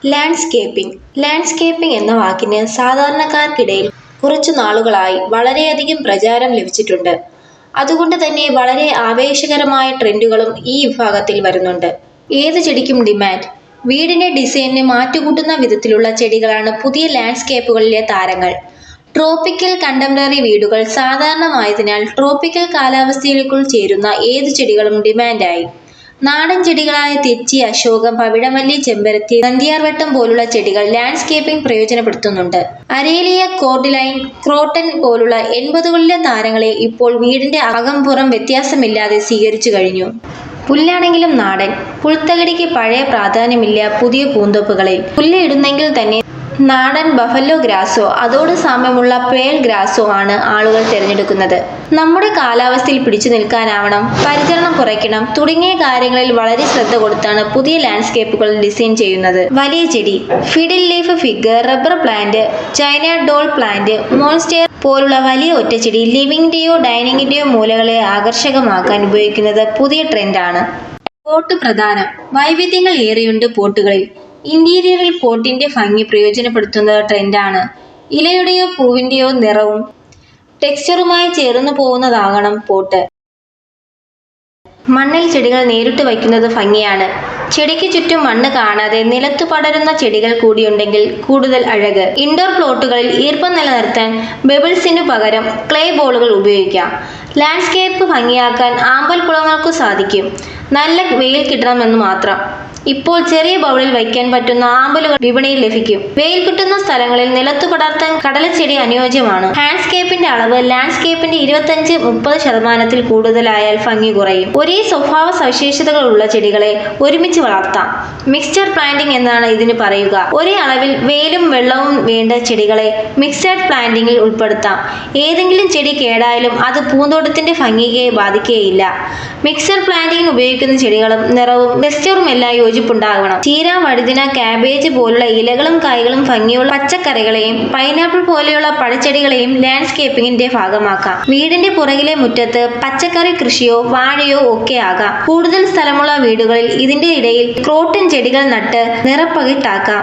Landscaping എന്ന വാക്കിന് സാധാരണക്കാർക്കിടയിൽ കുറച്ചു നാളുകളായി വളരെയധികം പ്രചാരം ലഭിച്ചിട്ടുണ്ട്. അതുകൊണ്ട് തന്നെ വളരെ ആവേശകരമായ ട്രെൻഡുകളും ഈ വിഭാഗത്തിൽ വരുന്നുണ്ട്. ഏത് ചെടിക്കും ഡിമാൻഡ്. വീടിന്റെ ഡിസൈനിന് മാറ്റുകൂട്ടുന്ന വിധത്തിലുള്ള ചെടികളാണ് പുതിയ ലാൻഡ്സ്കേപ്പുകളിലെ താരങ്ങൾ. ട്രോപ്പിക്കൽ കണ്ടംപററി വീടുകൾ സാധാരണമായതിനാൽ ട്രോപ്പിക്കൽ കാലാവസ്ഥയിലേക്കു ചേരുന്ന ഏതു ചെടികളും ഡിമാൻഡായി. നാടൻ ചെടികളായ തെച്ചി, അശോകം, പവിഴമല്ലി, ചെമ്പരത്തി, നന്ദ്യാർവട്ടം പോലുള്ള ചെടികൾ ലാൻഡ്സ്കേപ്പിംഗ് പ്രയോജനപ്പെടുത്തുന്നുണ്ട്. അരേലിയ, കോർഡിലൈൻ, ക്രോട്ടൺ പോലുള്ള 80കളിലെ താരങ്ങളെ ഇപ്പോൾ വീടിന്റെ അകം-പുറം വ്യത്യാസമില്ലാതെ സ്വീകരിച്ചു കഴിഞ്ഞു. പുല്ലാണെങ്കിലും നാടൻ. പുൽത്തകിടിക്ക് പഴയ പ്രാധാന്യമില്ല പുതിയ പൂന്തോപ്പുകളിൽ. പുല്ല് ഇടുന്നെങ്കിൽ തന്നെ നാടൻ ബഫല്ലോ ഗ്രാസോ അതോട് സാമ്യമുള്ള പേൾ ഗ്രാസോ ആണ് ആളുകൾ തിരഞ്ഞെടുക്കുന്നത്. നമ്മുടെ കാലാവസ്ഥയിൽ പിടിച്ചു നിൽക്കാനാവണം, പരിചരണം കുറയ്ക്കണം തുടങ്ങിയ കാര്യങ്ങളിൽ വളരെ ശ്രദ്ധ കൊടുത്താണ് പുതിയ ലാൻഡ്സ്കേപ്പുകൾ ഡിസൈൻ ചെയ്യുന്നത്. വലിയ ചെടി. Fiddle leaf fig, rubber plant, China doll plant, monster പോലുള്ള വലിയ ഒറ്റച്ചെടി ലിവിംഗിന്റെയോ ഡൈനിങ്ങിന്റെയോ മൂലകളെ ആകർഷകമാക്കാൻ ഉപയോഗിക്കുന്നത് പുതിയ ട്രെൻഡാണ്. പോട്ട് പ്രധാനം. വൈവിധ്യങ്ങൾ ഏറെയുണ്ട് പോട്ടുകളിൽ. ഇന്റീരിയറിൽ പോട്ടിന്റെ ഭംഗി പ്രയോജനപ്പെടുത്തുന്നത് ട്രെൻഡാണ്. ഇലയുടെയോ പൂവിന്റെയോ നിറവും ടെക്സ്ചറുമായി ചേർന്നു പോകുന്നതാകണം പോട്ട്. മണ്ണിൽ ചെടികൾ നേരിട്ട് വയ്ക്കുന്നത് ഭംഗിയാണ്. ചെടിക്ക് ചുറ്റും മണ്ണ് കാണാതെ നിലത്തു പടരുന്ന ചെടികൾ കൂടിയുണ്ടെങ്കിൽ കൂടുതൽ അഴക്. ഇൻഡോർ പ്ലോട്ടുകളിൽ ഈർപ്പം നിലനിർത്താൻ ബെബിൾസിനു പകരം ക്ലേ ബോളുകൾ ഉപയോഗിക്കാം. ലാൻഡ്സ്കേപ്പ് ഭംഗിയാക്കാൻ ആമ്പൽ കുളങ്ങൾക്കു സാധിക്കും. നല്ല വെയിൽ കിട്ടണമെന്നു മാത്രം. ഇപ്പോൾ ചെറിയ ബൗളിൽ വയ്ക്കാൻ പറ്റുന്ന ആമ്പലുകൾ വിപണിയിൽ ലഭിക്കും. വെയിൽ കിട്ടുന്ന സ്ഥലങ്ങളിൽ നിലത്തു പടർത്താൻ കടലച്ചെടി അനുയോജ്യമാണ്. ഹാൻഡ്സ്കേപ്പിന്റെ അളവ് ലാൻഡ്സ്കേപ്പിന്റെ 25-30% കൂടുതലായാൽ ഭംഗി കുറയും. ഒരേ സ്വഭാവ സവിശേഷതകളുള്ള ചെടികളെ ഒരുമിച്ച് വളർത്താം. മിക്സ്ചർ പ്ലാന്റിംഗ് എന്നാണ് ഇതിന് പറയുക. ഒരേ അളവിൽ വെയിലും വെള്ളവും വേണ്ട ചെടികളെ മിക്സഡ് പ്ലാന്റിംഗിൽ ഉൾപ്പെടുത്താം. ഏതെങ്കിലും ചെടി കേടായാലും അത് പൂന്തോട്ടത്തിന്റെ ഭംഗിയെ ബാധിക്കുകയില്ല. മിക്സഡ് പ്ലാന്റിംഗിന് ഉപയോഗിക്കുന്ന ചെടികളും നിറവും ടെക്സ്ചറുമെല്ലാം യോജിപ്പുണ്ടാകണം. ചീര, വഴുതിന, കാബേജ് പോലുള്ള ഇലകളും കായ്കളും ഭംഗിയുള്ള പച്ചക്കറികളെയും പൈനാപ്പിൾ പോലെയുള്ള പഴച്ചെടികളെയും ലാൻഡ്സ്കേപ്പിംഗിന്റെ ഭാഗമാക്കാം. വീടിന്റെ പുറകിലെ മുറ്റത്ത് പച്ചക്കറി കൃഷിയോ വാഴയോ ഒക്കെ ആകാം. കൂടുതൽ സ്ഥലമുള്ള വീടുകളിൽ ഇതിന്റെ ഇടയിൽ ക്രോട്ടൺ ചെടികൾ നട്ട് നിറപ്പകിട്ടാക്കാം.